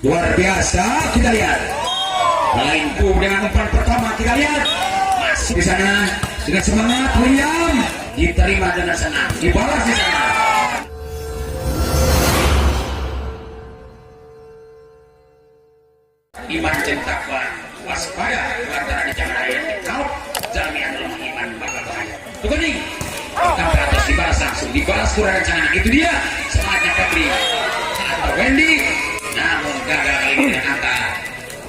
luar biasa. Kita lihat lain boom dengan umpan pertama, kita lihat masuk di sana dengan semangat. William diterima dengan senang, dibalas di sana. Iman Centakwan waspada lantaran jangan ada yang dikau jaminan rumah iman bakal bahaya. Tunggu nih, kita teratas dibalas langsung, dibalas kurang rencana. Itu dia semangatnya Febri atau Wendy, namun gagal kali ini dengan angka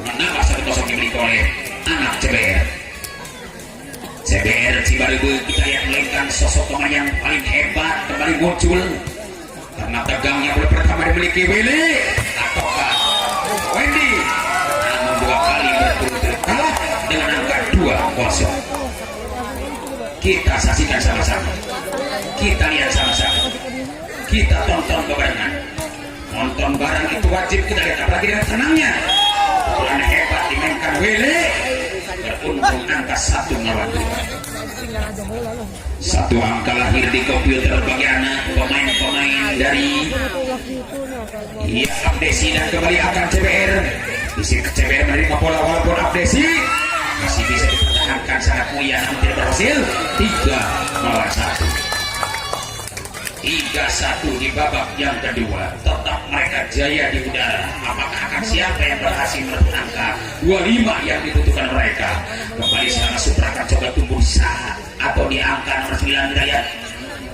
menambah 1-0 dimiliki oleh anak CBR. CBR Cibarengko kita lihat melenggang sosok pemain yang paling hebat kembali muncul karena tegangnya bola pertama dimiliki Willy ataukah Wendy, namun 2 kali berturut-turut kalah dengan angka 2-0. Kita saksikan sama-sama, kita lihat sama-sama, kita tonton bebarengan. Nonton bareng itu wajib kita lihat, apalagi dengan tenangnya pukulan hebat dimainkan Willy. Beruntung angka 1-2. 1 angka lahir di komputer bagi anak pemain-pemain dari Abdesi dan kembali akan CBR. Isi CBR menerima bola walaupun Abdesi masih bisa dipertahankan sangat mulia namun tidak berhasil. 3-1. 3-1 di babak yang kedua. Tetap mereka jaya di udara. Apakah akan siapa yang berhasil merebut angka 25 yang dibutuhkan mereka? Kembali serangan Supra akan coba tumbuh saat atau di angka nomor 9 Hidayat.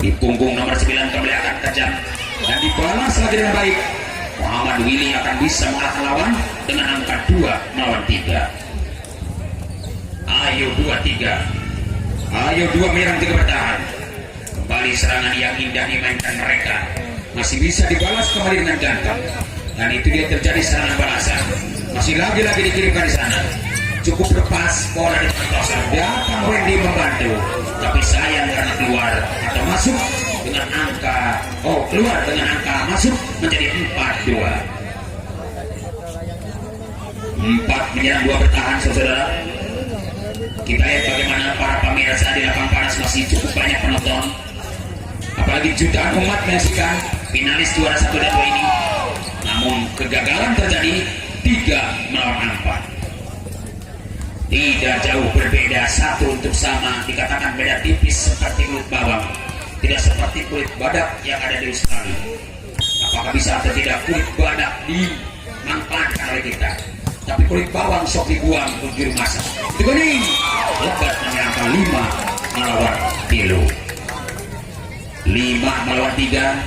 Di punggung nomor 9 kembali akan kejam dan dibalas lagi dengan baik. Muhammad Willy akan bisa mengalahkan lawan dengan angka 2-3. Ayo 2-3. Ayo 2 merah 3 bertahan. Kembali serangan yang indah dimainkan mereka, masih bisa dibalas kembali dengan ganteng, dan itu dia terjadi serangan balasan. Masih lagi-lagi dikirimkan di sana, cukup lepas bola di pentosan. Datang Wendy membantu, tapi sayang karena keluar atau masuk dengan angka keluar dengan angka masuk menjadi 4-2. 4 menyerang 2 bertahan, saudara. Kita lihat bagaimana para pemirsa di lapangan panas masih cukup banyak penonton. Apalagi jutaan umat menyaksikan finalis juara 1 dan 2 ini. Namun kegagalan terjadi 3-4. Tidak jauh berbeda, satu untuk sama, dikatakan beda tipis seperti kulit bawang, tidak seperti kulit badak yang ada di Australia. Apakah bisa atau tidak kulit badak dimanfaatkan oleh kita, tapi kulit bawang sok dibuang untuk juru masak. Itu kuning lebat dengan angka 5-3. 5-3.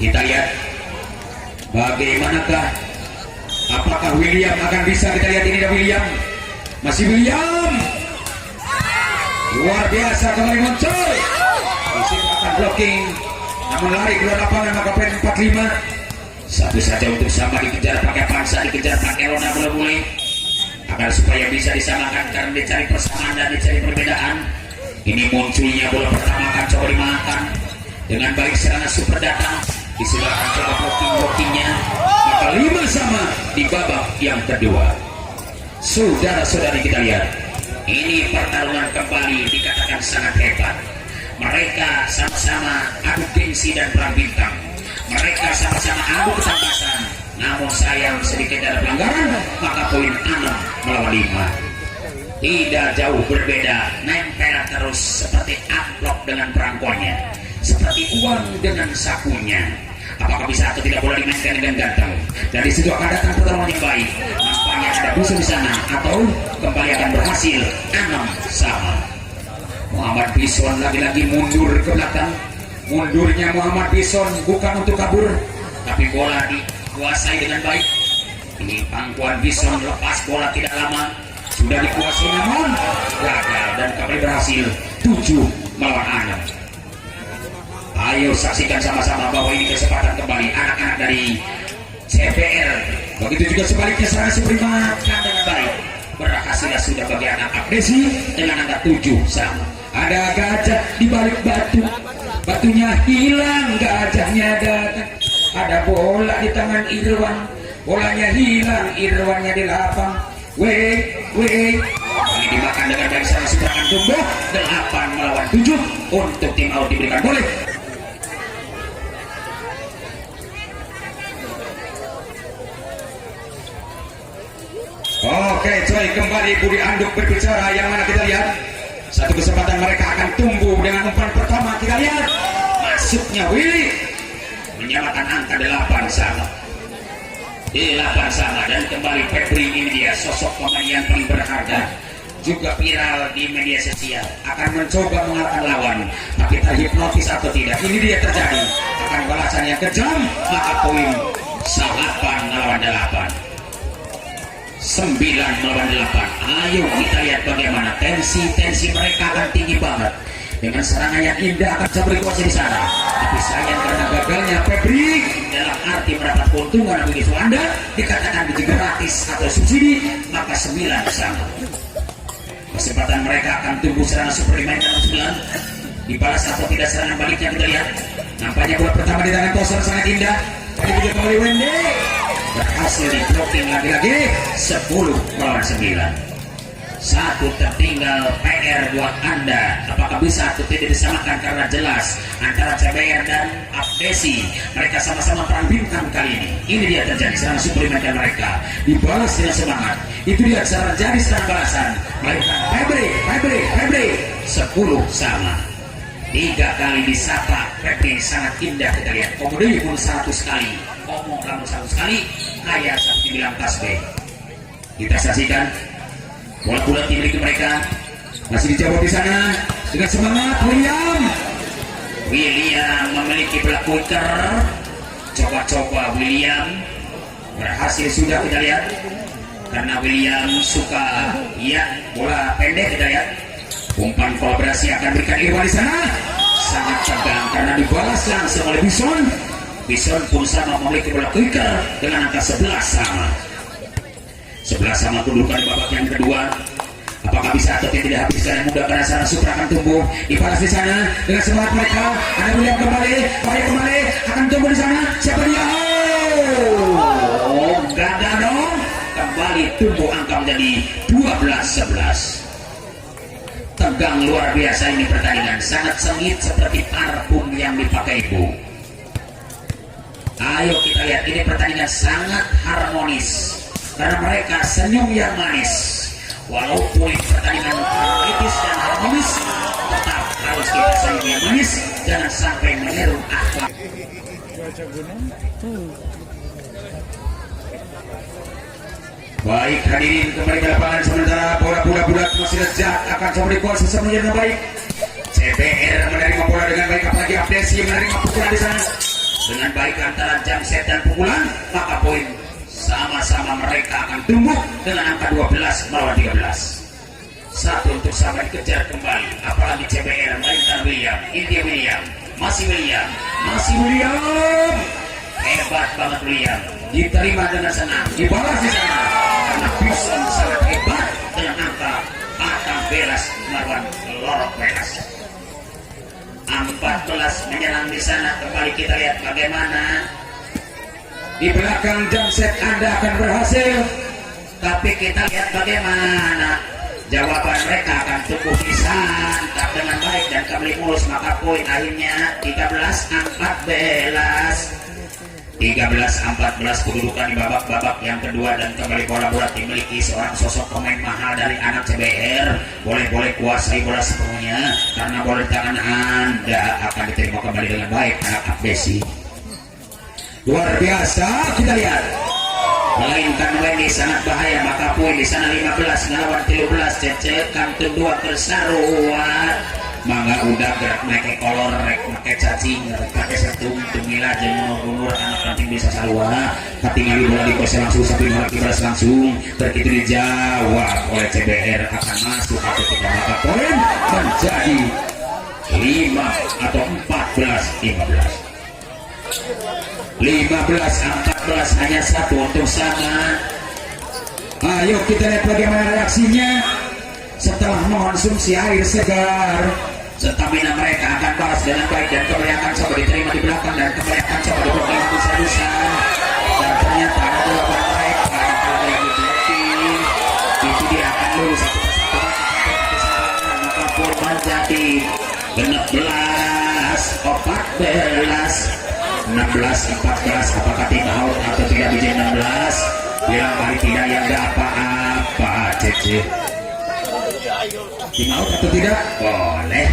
Kita lihat bagaimanakah, apakah William akan bisa. Kita lihat ini ada William, masih William luar biasa kembali muncul. Disitu akan blocking namun lari keluar lapangan maka poin 45. Satu saja untuk sama, dikejar pakai pangsa, dikejar pakai roda mulai agar supaya bisa disamakan karena dicari persamaan dan dicari perbedaan. Ini munculnya bola pertama akan coba dimakan dengan baik serangan Super datang. Disilakan coba blocking-blockingnya, maka 5 di babak yang kedua. Saudara-saudari kita lihat, ini pertarungan kembali dikatakan sangat hebat. Mereka sama-sama adu gengsi dan perang bintang. Mereka sama-sama adu ketangkasan. Namun sayang sedikit ada pelanggaran, maka poin 6-5. Tidak jauh berbeda, nempel terus seperti amplop dengan perangkonya, seperti uang dengan sakunya. Apakah bisa atau tidak boleh dimainkan dengan ganteng? Dan di situ akan datang pertarungan yang baik. Nampaknya ada musuh di sana atau kembali akan berhasil 6-. Muhammad Bison lagi-lagi mundur ke belakang. Mundurnya Muhammad Bison bukan untuk kabur, tapi bola dikuasai dengan baik. Ini pangkuan Bison lepas bola tidak lama. Sudah dikuasai namun gagal dan kembali berhasil 7-6. Ayo saksikan sama-sama bahwa ini kesempatan kembali anak-anak dari CBR. Begitu juga sebaliknya serangan Suprema dengan baik. Berhasil sudah bagi anak Abdesi dengan angka 7 sama. Ada gajah di balik batu, batunya hilang, gajahnya datang. Ada bola di tangan Irwan, bolanya hilang, Irwannya di lapang. Ini dimakan dengan baik serangan Suprema tumbuh 8-7 untuk tim out diberikan boleh. Oke, coy, kembali Budi Anduk berbicara. Yang mana kita lihat satu kesempatan mereka akan tumbuh dengan umpan pertama. Kita lihat masuknya Willy menyamakan angka 8 sama. 8 sama. Dan kembali Febri, ini dia sosok pemain yang paling berharga, juga viral di media sosial. Akan mencoba mengalahkan lawan, tapi terhipnotis atau tidak, ini dia terjadi. Akan balasan yang kejam, maka poin 8 melawan 8, 9 melawan 8. Ayo kita lihat bagaimana tensi mereka akan tinggi banget. Dengan serangan yang indah akan bisa berkuasa di sana. Tapi sayang karena gagalnya Febri dalam arti mendapat keuntungan, begitu Anda dikatakan biji gratis atau subsidi, maka 9 sama. Kesempatan mereka akan tumbuh serangan Superman nomor 9. Dibalas atau tidak serangan baliknya, kita lihat. Nampaknya bola pertama di tangan Toser sangat indah. Kali juga kembali Wendy berhasil di blocking lagi-lagi. 10 melawan 9. Satu tertinggal PR buat Anda. Apakah bisa atau tidak disamakan? Karena jelas antara CBR dan Abdesi, mereka sama-sama perang bintang kali ini. Ini dia terjadi serangan suplemen dan mereka dibalas dengan semangat. Itu dia terjadi serangan balasan. Melakukan Febri 10 sama. 3 kali disapa Febri sangat indah, kita lihat. Komodoi pun 100 kali. Ngomong kamu 100 kali, kayak seperti bilang tasbih. Kita saksikan bola bulat dimiliki mereka, masih dijawab di sana dengan semangat. William memiliki bola quicker. Coba William berhasil, sudah kita lihat. Karena William suka bola pendek, kita lihat. Umpan kolaborasi akan berikan Irwan di sana. Sangat tegang karena dibalas langsung oleh Bison. Bison pun sama memiliki bola quicker dengan angka 11 sama. 11 sama kedudukan di babak yang kedua. Apakah bisa atau tidak habiskan yang mudah karena sana Super akan tumbuh. Dibalas di sana dengan semangat mereka. Ada William kembali akan tumbuh di sana. Siapa dia? Gagal dong. Kembali tumbuh angka menjadi 12-11. Tegang luar biasa ini pertandingan, sangat sengit seperti parfum yang dipakai ibu. Ayo kita lihat, ini pertandingan sangat harmonis karena mereka senyum yang manis. Walaupun pertandingan kritis dan harmonis, tetap harus kita senyum yang manis, jangan sampai menyeru akhlak. Baik hadirin, kembali ke lapangan sementara bola bulat masih lezat, akan coba dikuasai semuanya dengan baik. CBR menerima bola dengan baik, apalagi Abdesi menerima pukulan di sana dengan baik antara jam set dan pukulan, maka poin sama-sama mereka akan tumbuh dengan angka 12 melawan 13. Satu untuk sama dikejar kembali, apalagi CBR melainkan William. India William, masih William, hebat banget William, diterima dengan senang, dibalas di sana. Karena Bison sangat hebat dengan angka 14 melawan Lorok Belas. 14 menyerang di sana. Kembali kita lihat bagaimana di belakang jam set Anda akan berhasil, tapi kita lihat bagaimana jawaban mereka akan tumbuh disantap dengan baik dan kembali mulus, maka poin akhirnya 13-14. 13-14 kedudukan di babak yang kedua, dan kembali bola dimiliki seorang sosok pemain mahal dari anak CBR. Boleh kuasai bola sepenuhnya karena bola di tangan Anda akan diterima kembali dengan baik anak Abdesi. Luar biasa, kita lihat. Melainkan Wendy sangat bahaya, maka poin di sana 15 melawan 13. Cecekan kedua kesaruan. Mangga udah gerak make kolor, rek make cacing, rek make setung, tumila jemur anak nanti bisa salwa. Ketinggali bola di kose langsung satu lima kibras langsung. Begitu dijawab oleh CBR akan masuk atau tidak, maka poin menjadi 5 atau 14-15. 15-14 hanya satu untuk sama. Ayo kita lihat bagaimana reaksinya setelah mengonsumsi air segar. Stamina mereka akan balas dengan baik dan kembali akan coba diterima di belakang dan kembali akan coba diberikan besar-besar. Dan ternyata ada dua mereka yang kalau yang diblokir itu dia akan lulus satu persatu. Maka pun menjadi 16-14. Apakah tidak out atau tidak bisa 16? Bilang kali tidak, yang ada apa-apa. CC. Tim out atau tidak? Boleh.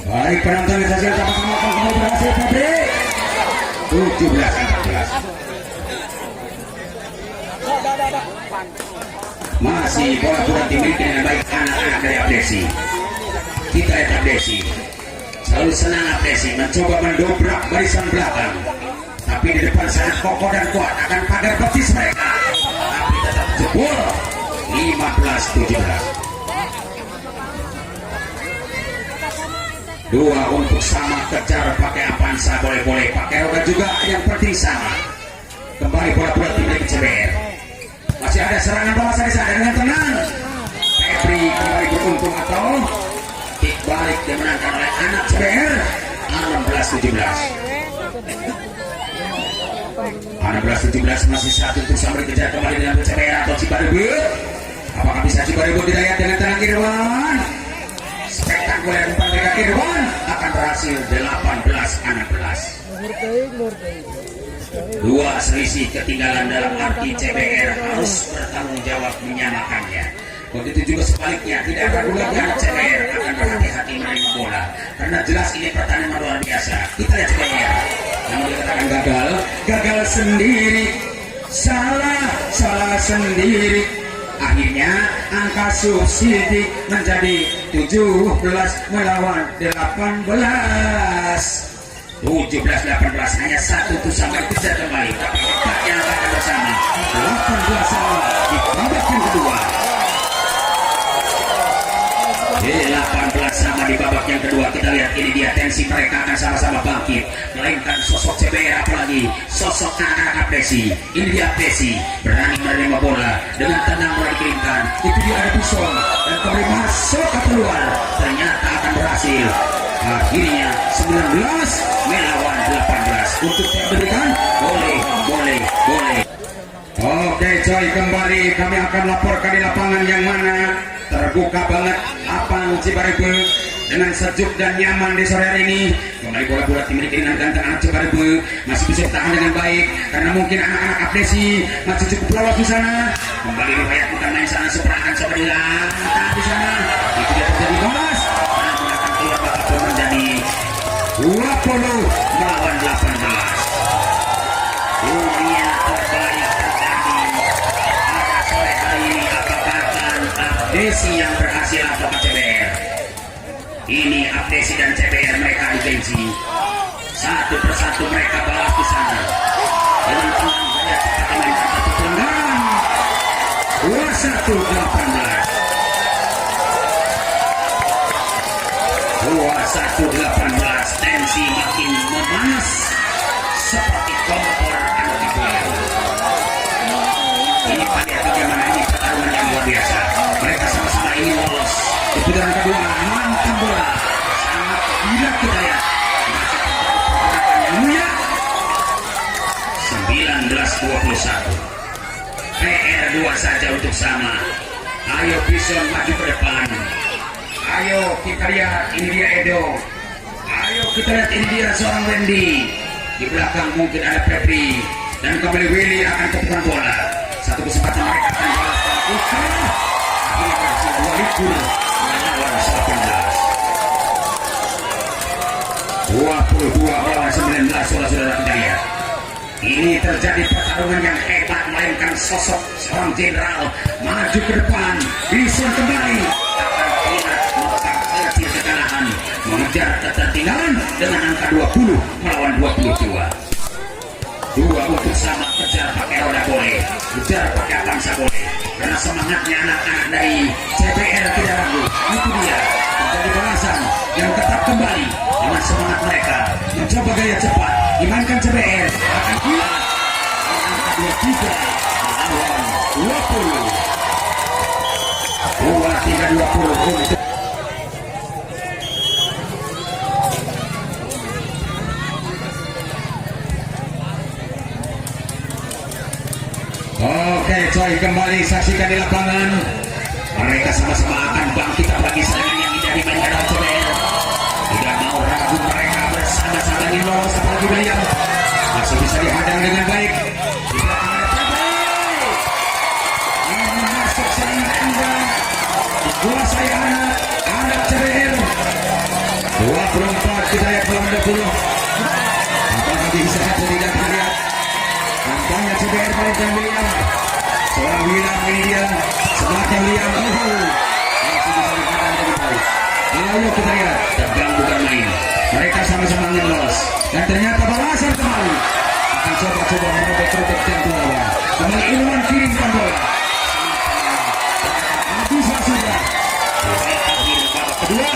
Baik, penonton saja sama-sama akan berhasil Pabrik 17-14. Masih bola dimiliki dengan baik anak-anak dari Abdesi. Kita lihat Abdesi selalu senang. Abdesi mencoba mendobrak barisan belakang, tapi di depan sangat kokoh dan kuat akan pagar betis mereka, tapi tetap jebol 15-17. Dua untuk sama, kejar pakai Avanza, boleh-boleh pakai roda juga, yang penting sama. Kembali bola dimiliki CBR. Masih ada serangan bawah di sana dengan tenang. Febri kembali beruntung atau kick balik dimenangkan oleh anak CBR 16-17. Masih satu untuk sama dikejar kembali dengan CBR atau Cibarebo. Apakah bisa Cibarebo didayat dengan tenang Irwan? Spektakuler umpan mereka Irwan akan berhasil 18-16. Dua selisih ketinggalan dalam arti CBR harus bertanggung jawab menyamakannya. Begitu juga sebaliknya, tidak ragu lagi anak CBR akan berhati-hati menerima bola, karena jelas ini pertandingan luar biasa. Kita lihat CBR, namun dikatakan gagal sendiri, salah sendiri. Akhirnya angka subsidi menjadi 17 melawan 18. 17-18, hanya satu tuh sampai kejar kembali, tapi hebatnya akan bersama 18 sama di babak yang kedua. 18 sama di babak yang kedua. Kita lihat ini dia, tensi mereka akan sama-sama bangkit, melainkan sosok CBR apalagi sosok anak-anak Abdesi. Ini dia Abdesi berani menerima bola dengan tenang mulai dikirimkan. Itu dia ada Bison dan kembali masuk ke keluar, ternyata akan berhasil. Akhirnya 19 melawan 18 untuk diberikan. Boleh. Oke coy, kembali kami akan laporkan di lapangan yang mana terbuka banget Apang Cibarebo dengan sejuk dan nyaman di sore hari ini. Kembali bola dimiliki dengan ganteng anak Cibarebo, masih bisa bertahan dengan baik karena mungkin anak-anak Abdesi masih cukup lolos di sana. Kembali riwayat bukan main sana seperangan seperti lantar di sana. Itu dia terjadi bos. Menjadi 20 melawan 18. Dunia terbalik terjadi pada sore hari ini. Apakah Abdesi yang berhasil atau CBR? Ini Abdesi dan CBR, mereka di gengsi. Satu persatu mereka balas di sana. Dengan tenang gaya cepat memainkan satu pelanggaran. 21-18. 21-18, tensi makin memanas seperti kompor anak dibuang. Ini pada bagaimana ini pertarungan yang luar biasa. Mereka sama-sama ingin lolos ke putaran kedua. Mantap bola, sangat gila kita ya. Yang mulia 19-21. PR 2 saja untuk sama. Ayo Bison maju ke depan. Ayo kita lihat, ini dia Edo. Ayo kita lihat, ini dia seorang Wendy. Di belakang mungkin ada Febri. Dan kembali Willy akan kepukan bola. Satu kesempatan mereka akan balas lakukan. Ini berhasil 2 melawan 18. 22 melawan 19, saudara-saudara kita lihat. Ini terjadi pertarungan yang hebat, melainkan sosok seorang jenderal maju ke depan. Bison kembali akan ingat mengecil kekalahan, mengejar ketertinggalan dengan angka 20 melawan 22. 2 untuk sama, kejar pakai roda boleh, kejar pakai Avanza boleh, karena semangatnya anak-anak dari CBR tidak ragu. Itu dia menjadi balasan yang tetap kembali dengan semangat mereka mencoba gaya cepat dimainkan CBR akan hilang angka 23 melawan 20. 23-20 untuk Oke coy, kembali saksikan di lapangan. Mereka sama-sama akan bangkit apalagi serangan yang tidak dimainkan oleh CBR. Bukan William. Seorang William ini dia. Sebelahnya William. Masih bisa dikatakan kembali. Ayo kita lihat. Tegang bukan main. Mereka sama-sama ingin lolos. Dan ternyata balasan kembali. Akan coba-coba merobek-robek jantung lawan. Kembali Irwan kirimkan bola. Bisa sudah. Akhir babak kedua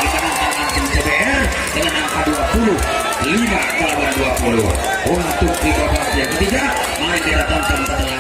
dimenangkan tim CBR dengan angka 25 melawan 20 untuk di babak yang ketiga. Mari kita tonton